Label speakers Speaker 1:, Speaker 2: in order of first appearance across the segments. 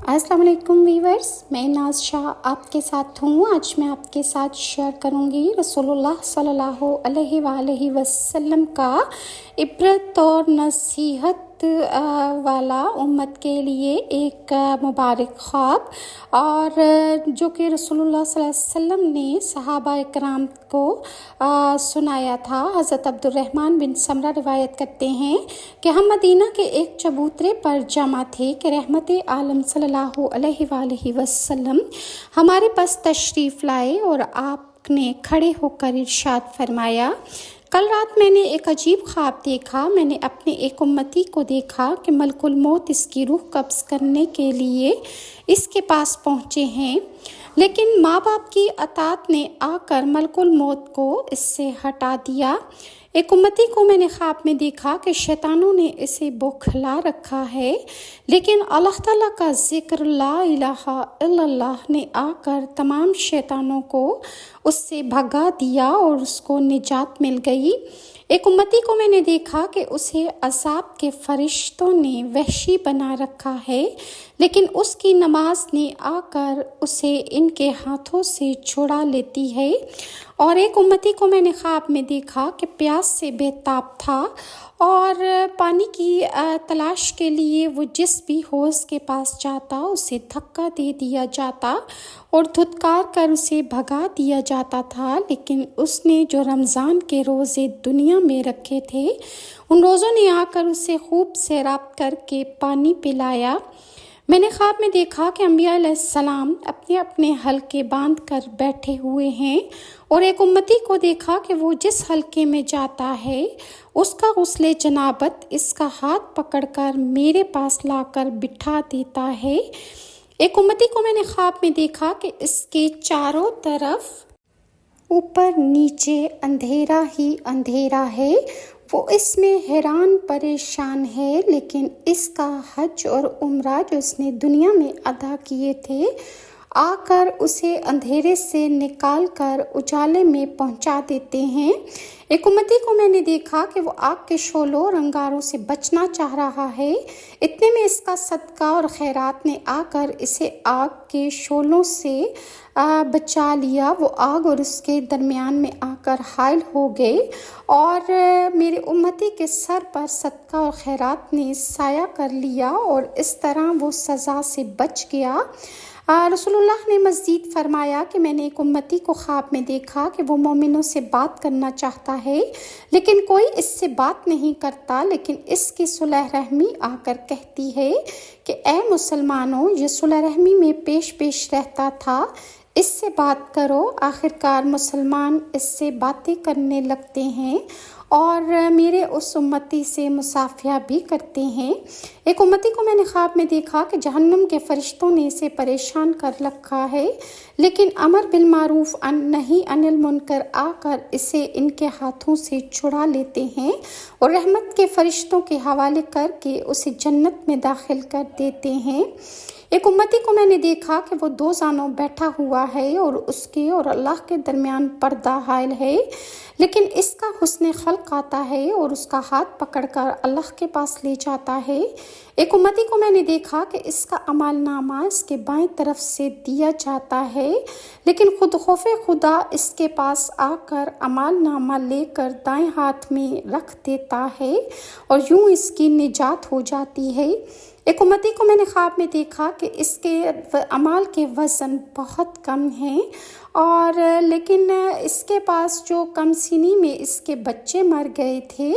Speaker 1: السلام علیکم ویورز، میں ناز شاہ آپ کے ساتھ ہوں۔ آج میں آپ کے ساتھ شیئر کروں گی رسول اللہ صلی اللہ علیہ وآلہ وسلم کا عبرت اور نصیحت والا امت کے لیے ایک مبارک خواب، اور جو کہ رسول اللہ صلی اللہ علیہ وسلم نے صحابہ اکرام کو سنایا تھا۔ حضرت عبد الرحمن بن سمرہ روایت کرتے ہیں کہ ہم مدینہ کے ایک چبوترے پر جمع تھے کہ رحمت عالم صلی اللہ علیہ وآلہ وسلم ہمارے پاس تشریف لائے، اور آپ نے کھڑے ہو کر ارشاد فرمایا، کل رات میں نے ایک عجیب خواب دیکھا۔ میں نے اپنے ایک امتی کو دیکھا کہ ملک الموت اس کی روح قبض کرنے کے لیے اس کے پاس پہنچے ہیں، لیکن ماں باپ کی اطاعت نے آ کر ملک الموت کو اس سے ہٹا دیا۔ ایک امتی کو میں نے خواب میں دیکھا کہ شیطانوں نے اسے بوکھلا رکھا ہے، لیکن اللہ تعالیٰ کا ذکر لا الہ الا اللہ نے آ کر تمام شیطانوں کو اس سے بھگا دیا اور اس کو نجات مل گئی۔ ایک امتی کو میں نے دیکھا کہ اسے عذاب کے فرشتوں نے وحشی بنا رکھا ہے، لیکن اس کی نماز نے آ کر اسے ان کے ہاتھوں سے چھڑا لیتی ہے۔ اور ایک امتی کو میں نے خواب میں دیکھا کہ پیاس سے بے تاب تھا اور پانی کی تلاش کے لیے وہ جس بھی حوض کے پاس جاتا اسے دھکا دے دیا جاتا اور دھتکار کر اسے بھگا دیا جاتا تھا، لیکن اس نے جو رمضان کے روزے دنیا میں رکھے تھے ان روزوں نے آ کر اسے خوب سیراب کر کے پانی پلایا۔ میں نے خواب میں دیکھا کہ انبیاء علیہ السلام اپنے اپنے حلقے باندھ کر بیٹھے ہوئے ہیں، اور ایک امتی کو دیکھا کہ وہ جس حلقے میں جاتا ہے اس کا غسل جنابت اس کا ہاتھ پکڑ کر میرے پاس لا کر بٹھا دیتا ہے۔ ایک امتی کو میں نے خواب میں دیکھا کہ اس کے چاروں طرف اوپر نیچے اندھیرا ہی اندھیرا ہے، وہ اس میں حیران پریشان ہے، لیکن اس کا حج اور عمرہ جو اس نے دنیا میں ادا کیے تھے آ کر اسے اندھیرے سے نکال کر اجالے میں پہنچا دیتے ہیں۔ ایک امتی کو میں نے دیکھا کہ وہ آگ کے شعلوں اور انگاروں سے بچنا چاہ رہا ہے، اتنے میں اس کا صدقہ اور خیرات نے آ کر اسے آگ کے شعلوں سے بچا لیا۔ وہ آگ اور اس کے درمیان میں آ کر حائل ہو گئے، اور میرے امتی کے سر پر صدقہ اور خیرات نے سایہ کر لیا، اور اس طرح وہ سزا سے بچ گیا۔ رسول اللہ نے مزید فرمایا کہ میں نے ایک امتی کو خواب میں دیکھا کہ وہ مومنوں سے بات کرنا چاہتا ہے، لیکن کوئی اس سے بات نہیں کرتا، لیکن اس کی صلح رحمی آ کر کہتی ہے کہ اے مسلمانوں، یہ صلح رحمی میں پیش رہتا تھا، اس سے بات کرو۔ آخرکار مسلمان اس سے باتیں کرنے لگتے ہیں اور میرے اس امتی سے مصافحہ بھی کرتے ہیں۔ ایک امتی کو میں نے خواب میں دیکھا کہ جہنم کے فرشتوں نے اسے پریشان کر رکھا ہے، لیکن امر بالمعروف نہی عن المنکر آ کر اسے ان کے ہاتھوں سے چھڑا لیتے ہیں اور رحمت کے فرشتوں کے حوالے کر کے اسے جنت میں داخل کر دیتے ہیں۔ ایک امتی کو میں نے دیکھا کہ وہ دو زانوں بیٹھا ہوا ہے اور اس کے اور اللہ کے درمیان پردہ حائل ہے، لیکن اس کا حسن خلق آتا ہے اور اس کا ہاتھ پکڑ کر اللہ کے پاس لے جاتا ہے۔ ایک امتی کو میں نے دیکھا کہ اس کا اعمال نامہ اس کے بائیں طرف سے دیا جاتا ہے، لیکن خود خوف خدا اس کے پاس آ کر اعمال نامہ لے کر دائیں ہاتھ میں رکھ دیتا ہے، اور یوں اس کی نجات ہو جاتی ہے۔ ایک امتی کو میں نے خواب میں دیکھا کہ اس کے اعمال کے وزن بہت کم ہیں، اور لیکن اس کے پاس جو کم سنی میں اس کے بچے مر گئے تھے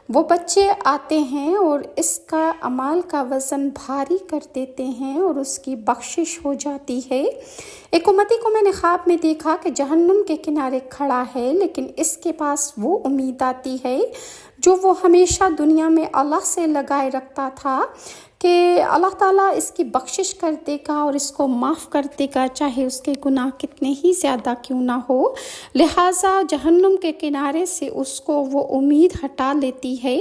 Speaker 1: وہ بچے آتے ہیں اور اس کا اعمال کا وزن بھاری کر دیتے ہیں اور اس کی بخشش ہو جاتی ہے۔ ایک امتی کو میں نے خواب میں دیکھا کہ جہنم کے کنارے کھڑا ہے، لیکن اس کے پاس وہ امید آتی ہے جو وہ ہمیشہ دنیا میں اللہ سے لگائے رکھتا تھا کہ اللہ تعالیٰ اس کی بخشش کر دے گا اور اس کو معاف کر دے گا، چاہے اس کے گناہ کتنے ہی زیادہ کیوں نہ ہو۔ لہٰذا جہنم کے کنارے سے اس کو وہ امید ہٹا لیتی ہے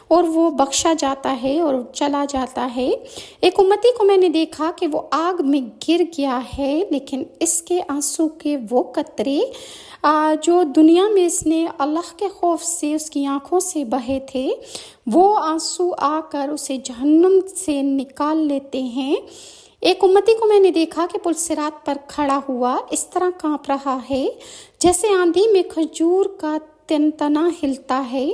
Speaker 1: اور وہ بخشا جاتا ہے اور چلا جاتا ہے۔ ایک امتی کو میں نے دیکھا کہ وہ آگ میں گر گیا ہے، لیکن اس کے آنسو کے وہ قطرے جو دنیا میں اس نے اللہ کے خوف سے اس کی آنکھوں سے بہے تھے، وہ آنسو آ کر اسے جہنم سے نکال لیتے ہیں۔ ایک امتی کو میں نے دیکھا کہ پلسرات پر کھڑا ہوا اس طرح کانپ رہا ہے جیسے آندھی میں کھجور کا تنتنا ہلتا ہے،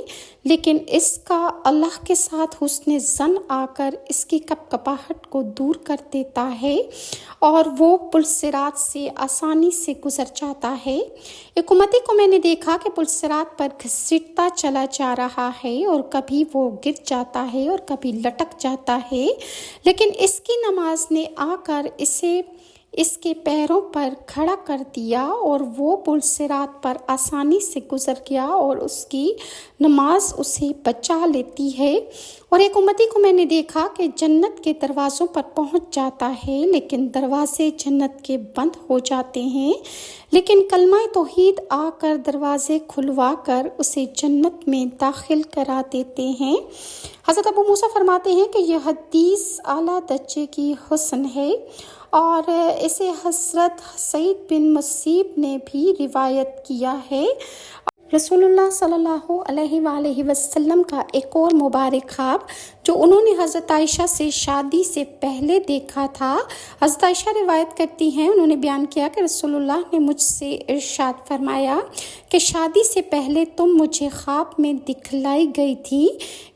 Speaker 1: لیکن اس کا اللہ کے ساتھ حسن ظن آ کر اس کی کپکپاہٹ کو دور کر دیتا ہے اور وہ پلسرات سے آسانی سے گزر جاتا ہے۔ ایک امتی کو میں نے دیکھا کہ پلسرات پر گھسیٹتا چلا جا رہا ہے اور کبھی وہ گر جاتا ہے اور کبھی لٹک جاتا ہے، لیکن اس کی نماز نے آ کر اسے اس کے پیروں پر کھڑا کر دیا اور وہ پلسرات پر آسانی سے گزر گیا اور اس کی نماز اسے بچا لیتی ہے۔ اور ایک امتی کو میں نے دیکھا کہ جنت کے دروازوں پر پہنچ جاتا ہے، لیکن دروازے جنت کے بند ہو جاتے ہیں، لیکن کلمہ توحید آ کر دروازے کھلوا کر اسے جنت میں داخل کرا دیتے ہیں۔ حضرت ابو موسیٰ فرماتے ہیں کہ یہ حدیث اعلیٰ درجے کی حسن ہے اور اسے حضرت سعید بن مسیب نے بھی روایت کیا ہے۔ رسول اللہ صلی اللہ علیہ وآلہ وسلم کا ایک اور مبارک خواب جو انہوں نے حضرت عائشہ سے شادی سے پہلے دیکھا تھا، حضرت عائشہ روایت کرتی ہیں، انہوں نے بیان کیا کہ رسول اللہ نے مجھ سے ارشاد فرمایا کہ شادی سے پہلے تم مجھے خواب میں دکھلائی گئی تھی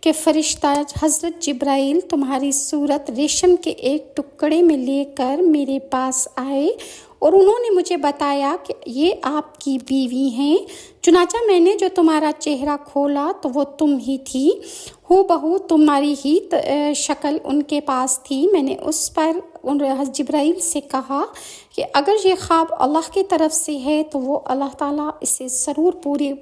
Speaker 1: کہ فرشتہ حضرت جبرائیل تمہاری صورت ریشم کے ایک ٹکڑے میں لے کر میرے پاس آئے اور انہوں نے مجھے بتایا کہ یہ آپ کی بیوی ہیں، چنانچہ میں نے جو تمہارا چہرہ کھولا تو وہ تم ہی تھی، ہو بہو تمہاری ہی شکل ان کے پاس تھی۔ میں نے اس پر جبرائیل سے کہا کہ اگر یہ خواب اللہ کی طرف سے ہے تو وہ اللہ تعالیٰ اسے ضرور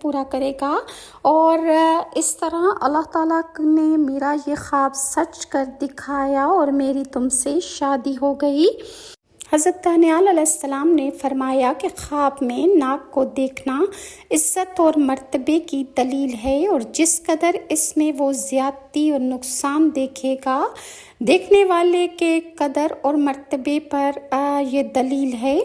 Speaker 1: پورا کرے گا، اور اس طرح اللہ تعالیٰ نے میرا یہ خواب سچ کر دکھایا اور میری تم سے شادی ہو گئی۔ حضرت دانیال علیہ السلام نے فرمایا کہ خواب میں ناک کو دیکھنا عزت اور مرتبے کی دلیل ہے، اور جس قدر اس میں وہ زیادتی اور نقصان دیکھے گا، دیکھنے والے کے قدر اور مرتبے پر یہ دلیل ہے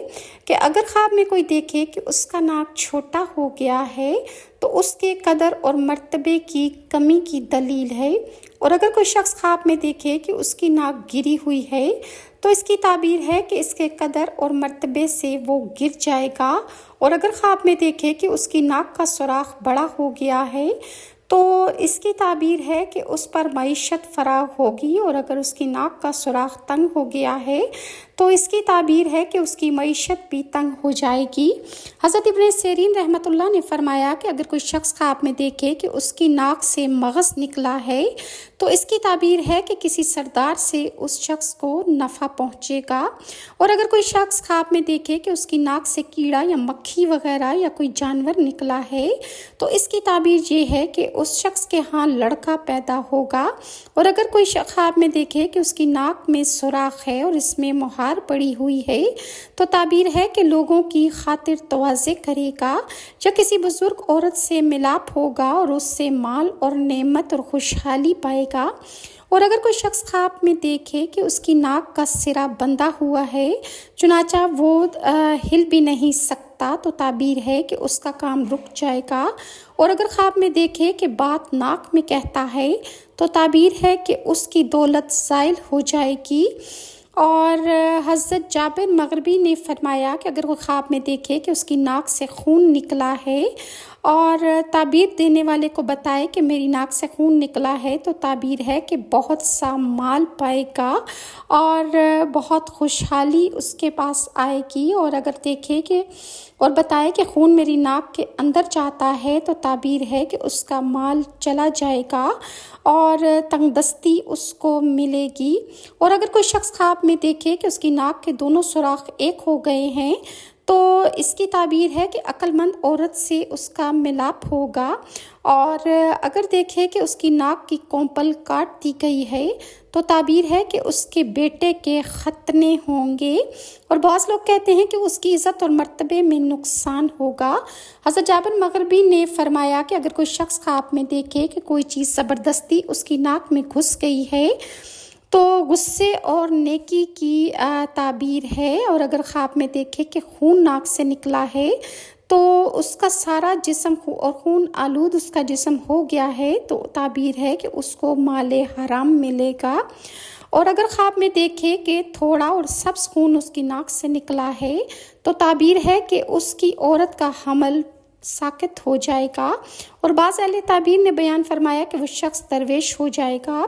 Speaker 1: کہ اگر خواب میں کوئی دیکھے کہ اس کا ناک چھوٹا ہو گیا ہے تو اس کے قدر اور مرتبے کی کمی کی دلیل ہے، اور اگر کوئی شخص خواب میں دیکھے کہ اس کی ناک گری ہوئی ہے تو اس کی تعبیر ہے کہ اس کے قدر اور مرتبے سے وہ گر جائے گا، اور اگر خواب میں دیکھے کہ اس کی ناک کا سوراخ بڑا ہو گیا ہے تو اس کی تعبیر ہے کہ اس پر معیشت فراغ ہوگی، اور اگر اس کی ناک کا سوراخ تنگ ہو گیا ہے تو اس کی تعبیر ہے کہ اس کی معیشت بھی تنگ ہو جائے گی۔ حضرت ابن سیرین رحمۃ اللہ نے فرمایا کہ اگر کوئی شخص خواب میں دیکھے کہ اس کی ناک سے مغز نکلا ہے تو اس کی تعبیر ہے کہ کسی سردار سے اس شخص کو نفع پہنچے گا، اور اگر کوئی شخص خواب میں دیکھے کہ اس کی ناک سے کیڑا یا مکھی وغیرہ یا کوئی جانور نکلا ہے تو اس کی تعبیر یہ ہے کہ اس شخص کے ہاں لڑکا پیدا ہوگا، اور اگر کوئی شخص خواب میں دیکھے کہ اس کی ناک میں سوراخ ہے اور اس میں مہار پڑی ہوئی ہے تو تعبیر ہے کہ لوگوں کی خاطر تواضع کرے گا یا کسی بزرگ عورت سے ملاپ ہوگا اور اس سے مال اور نعمت اور خوشحالی پائے گا، اور اگر کوئی شخص خواب میں دیکھے کہ اس کی ناک کا سرا بندھا ہوا ہے چنانچہ وہ ہل بھی نہیں سکتا تو تعبیر ہے کہ اس کا کام رک جائے گا، اور اگر خواب میں دیکھے کہ بات ناک میں کہتا ہے تو تعبیر ہے کہ اس کی دولت زائل ہو جائے گی۔ اور حضرت جابر مغربی نے فرمایا کہ اگر وہ خواب میں دیکھے کہ اس کی ناک سے خون نکلا ہے اور تعبیر دینے والے کو بتائے کہ میری ناک سے خون نکلا ہے تو تعبیر ہے کہ بہت سا مال پائے گا اور بہت خوشحالی اس کے پاس آئے گی، اور اگر دیکھے کہ اور بتائے کہ خون میری ناک کے اندر جاتا ہے تو تعبیر ہے کہ اس کا مال چلا جائے گا اور تنگ دستی اس کو ملے گی، اور اگر کوئی شخص خواب میں دیکھے کہ اس کی ناک کے دونوں سوراخ ایک ہو گئے ہیں تو اس کی تعبیر ہے کہ عقل مند عورت سے اس کا ملاپ ہوگا، اور اگر دیکھے کہ اس کی ناک کی کومپل کاٹ دی گئی ہے تو تعبیر ہے کہ اس کے بیٹے کے ختنے ہوں گے، اور بعض لوگ کہتے ہیں کہ اس کی عزت اور مرتبے میں نقصان ہوگا۔ حضرت جابر مغربی نے فرمایا کہ اگر کوئی شخص خواب میں دیکھے کہ کوئی چیز زبردستی اس کی ناک میں گھس گئی ہے تو غصے اور نیکی کی تعبیر ہے، اور اگر خواب میں دیکھے کہ خون ناک سے نکلا ہے تو اس کا سارا جسم اور خون آلود اس کا جسم ہو گیا ہے تو تعبیر ہے کہ اس کو مال حرام ملے گا، اور اگر خواب میں دیکھے کہ تھوڑا اور سبز خون اس کی ناک سے نکلا ہے تو تعبیر ہے کہ اس کی عورت کا حمل ساقط ہو جائے گا۔ اور بعض اہل تعبیر نے بیان فرمایا کہ وہ شخص درویش ہو جائے گا۔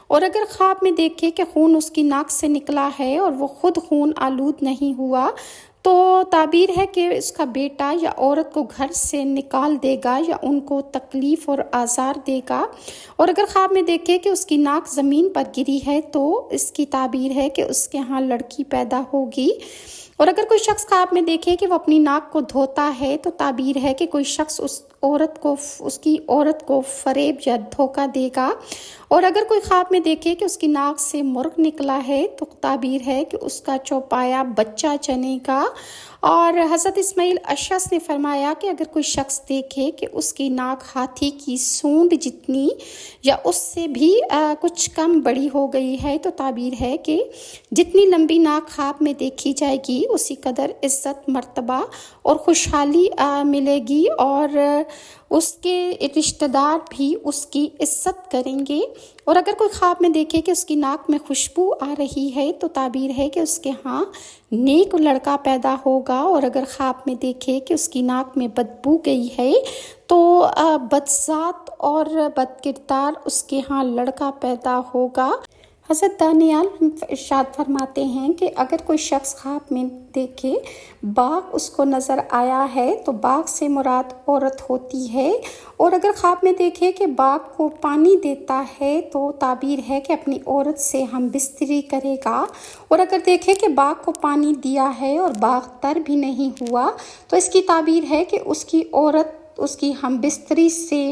Speaker 1: اور اگر خواب میں دیکھے کہ خون اس کی ناک سے نکلا ہے اور وہ خود خون آلود نہیں ہوا تو تعبیر ہے کہ اس کا بیٹا یا عورت کو گھر سے نکال دے گا یا ان کو تکلیف اور آزار دے گا۔ اور اگر خواب میں دیکھے کہ اس کی ناک زمین پر گری ہے تو اس کی تعبیر ہے کہ اس کے ہاں لڑکی پیدا ہوگی۔ اور اگر کوئی شخص خواب میں دیکھے کہ وہ اپنی ناک کو دھوتا ہے تو تعبیر ہے کہ کوئی شخص اس کی عورت کو فریب یا دھوکہ دے گا۔ اور اگر کوئی خواب میں دیکھے کہ اس کی ناک سے مرغ نکلا ہے تو تعبیر ہے کہ اس کا چوپایا بچہ جنے گا۔ اور حضرت اسماعیل اشعث نے فرمایا کہ اگر کوئی شخص دیکھے کہ اس کی ناک ہاتھی کی سونڈ جتنی یا اس سے بھی کچھ کم بڑی ہو گئی ہے تو تعبیر ہے کہ جتنی لمبی ناک خواب میں دیکھی جائے گی اسی قدر عزت، مرتبہ اور خوشحالی ملے گی اور اس کے رشتہ دار بھی اس کی عزت کریں گے۔ اور اگر کوئی خواب میں دیکھے کہ اس کی ناک میں خوشبو آ رہی ہے تو تعبیر ہے کہ اس کے ہاں نیک لڑکا پیدا ہوگا۔ اور اگر خواب میں دیکھے کہ اس کی ناک میں بدبو گئی ہے تو بدذات اور بد کردار اس کے ہاں لڑکا پیدا ہوگا۔ حضرت دانیال ارشاد فرماتے ہیں کہ اگر کوئی شخص خواب میں دیکھے باغ اس کو نظر آیا ہے تو باغ سے مراد عورت ہوتی ہے۔ اور اگر خواب میں دیکھے کہ باغ کو پانی دیتا ہے تو تعبیر ہے کہ اپنی عورت سے ہم بستری کرے گا۔ اور اگر دیکھے کہ باغ کو پانی دیا ہے اور باغ تر بھی نہیں ہوا تو اس کی تعبیر ہے کہ اس کی عورت اس کی ہم بستری سے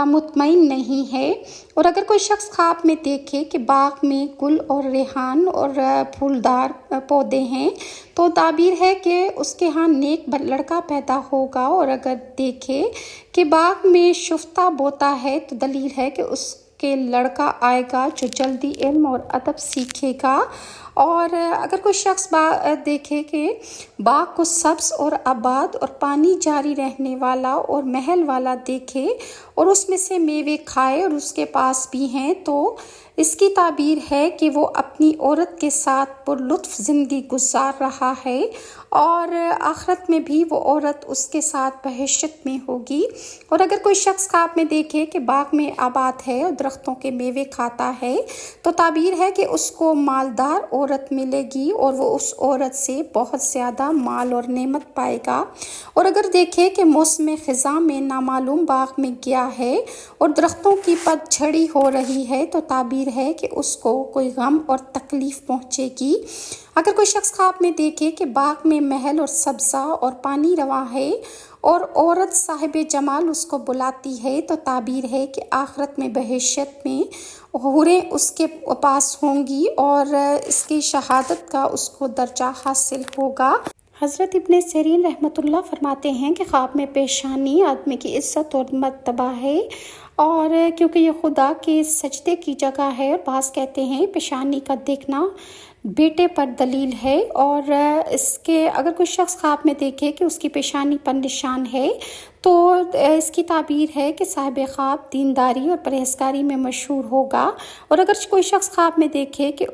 Speaker 1: مطمئن نہیں ہے۔ اور اگر کوئی شخص خواب میں دیکھے کہ باغ میں گل اور ریحان اور پھولدار پودے ہیں تو تعبیر ہے کہ اس کے ہاں نیک لڑکا پیدا ہوگا۔ اور اگر دیکھے کہ باغ میں شفتہ بوتا ہے تو دلیل ہے کہ اس کے لڑکا آئے گا جو جلدی علم اور ادب سیکھے گا۔ اور اگر کوئی شخص دیکھے کہ باغ کو سبز اور آباد اور پانی جاری رہنے والا اور محل والا دیکھے اور اس میں سے میوے کھائے اور اس کے پاس بھی ہیں تو اس کی تعبیر ہے کہ وہ اپنی عورت کے ساتھ پر لطف زندگی گزار رہا ہے اور آخرت میں بھی وہ عورت اس کے ساتھ بہشت میں ہوگی۔ اور اگر کوئی شخص خواب میں دیکھے کہ باغ میں آباد ہے اور درختوں کے میوے کھاتا ہے تو تعبیر ہے کہ اس کو مالدار عورت ملے گی اور وہ اس عورت سے بہت زیادہ مال اور نعمت پائے گا۔ اور اگر دیکھے کہ موسم خزاں میں نامعلوم باغ میں گیا ہے اور درختوں کی پت جھڑی ہو رہی ہے تو تعبیر ہے کہ اس کو کوئی غم اور تکلیف پہنچے گی۔ اگر کوئی شخص خواب میں دیکھے کہ باغ میں محل اور سبزہ اور پانی رواں ہے اور عورت صاحب جمال اس کو بلاتی ہے تو تعبیر ہے کہ آخرت میں بہشت میں حوریں اس کے پاس ہوں گی اور اس کی شہادت کا اس کو درجہ حاصل ہوگا۔ حضرت ابن سیرین رحمۃ اللہ فرماتے ہیں کہ خواب میں پیشانی آدمی کی عزت اور مرتبہ ہے اور کیونکہ یہ خدا کے سجدے کی جگہ ہے۔ اور بعض کہتے ہیں پیشانی کا دیکھنا بیٹے پر دلیل ہے۔ اور اس کے اگر کوئی شخص خواب میں دیکھے کہ اس کی پیشانی پر نشان ہے تو اس کی تعبیر ہے کہ صاحب خواب دینداری اور پرہیزگاری میں مشہور ہوگا۔ اور اگر کوئی شخص خواب میں دیکھے کہ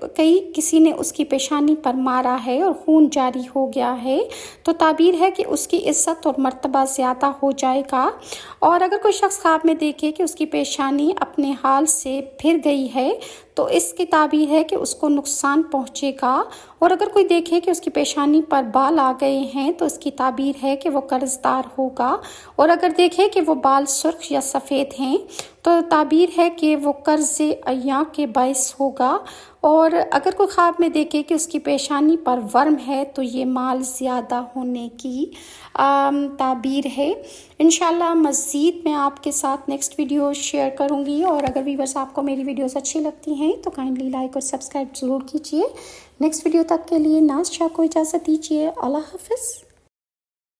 Speaker 1: کسی نے اس کی پیشانی پر مارا ہے اور خون جاری ہو گیا ہے تو تعبیر ہے کہ اس کی عزت اور مرتبہ زیادہ ہو جائے گا۔ اور اگر کوئی شخص خواب میں دیکھے کہ اس کی پیشانی اپنے حال سے پھر گئی ہے تو اس کی تعبیر ہے کہ اس کو نقصان پہنچے گا۔ اور اگر کوئی دیکھے کہ اس کی پیشانی پر بال آ گئے ہیں تو اس کی تعبیر ہے کہ وہ قرض دار ہوگا۔ اور اگر دیکھے کہ وہ بال سرخ یا سفید ہیں تو تعبیر ہے کہ وہ قرض عیاں کے باعث ہوگا۔ اور اگر کوئی خواب میں دیکھے کہ اس کی پیشانی پر ورم ہے تو یہ مال زیادہ ہونے کی تعبیر ہے۔ انشاءاللہ مزید میں آپ کے ساتھ نیکسٹ ویڈیو شیئر کروں گی۔ اور اگر ویورز آپ کو میری ویڈیوز اچھی لگتی ہیں تو کائنڈلی لائک اور سبسکرائب ضرور کیجیے۔ نیکسٹ ویڈیو تک کے لیے ناز شاہ کو اجازت دیجیے۔ اللہ حافظ۔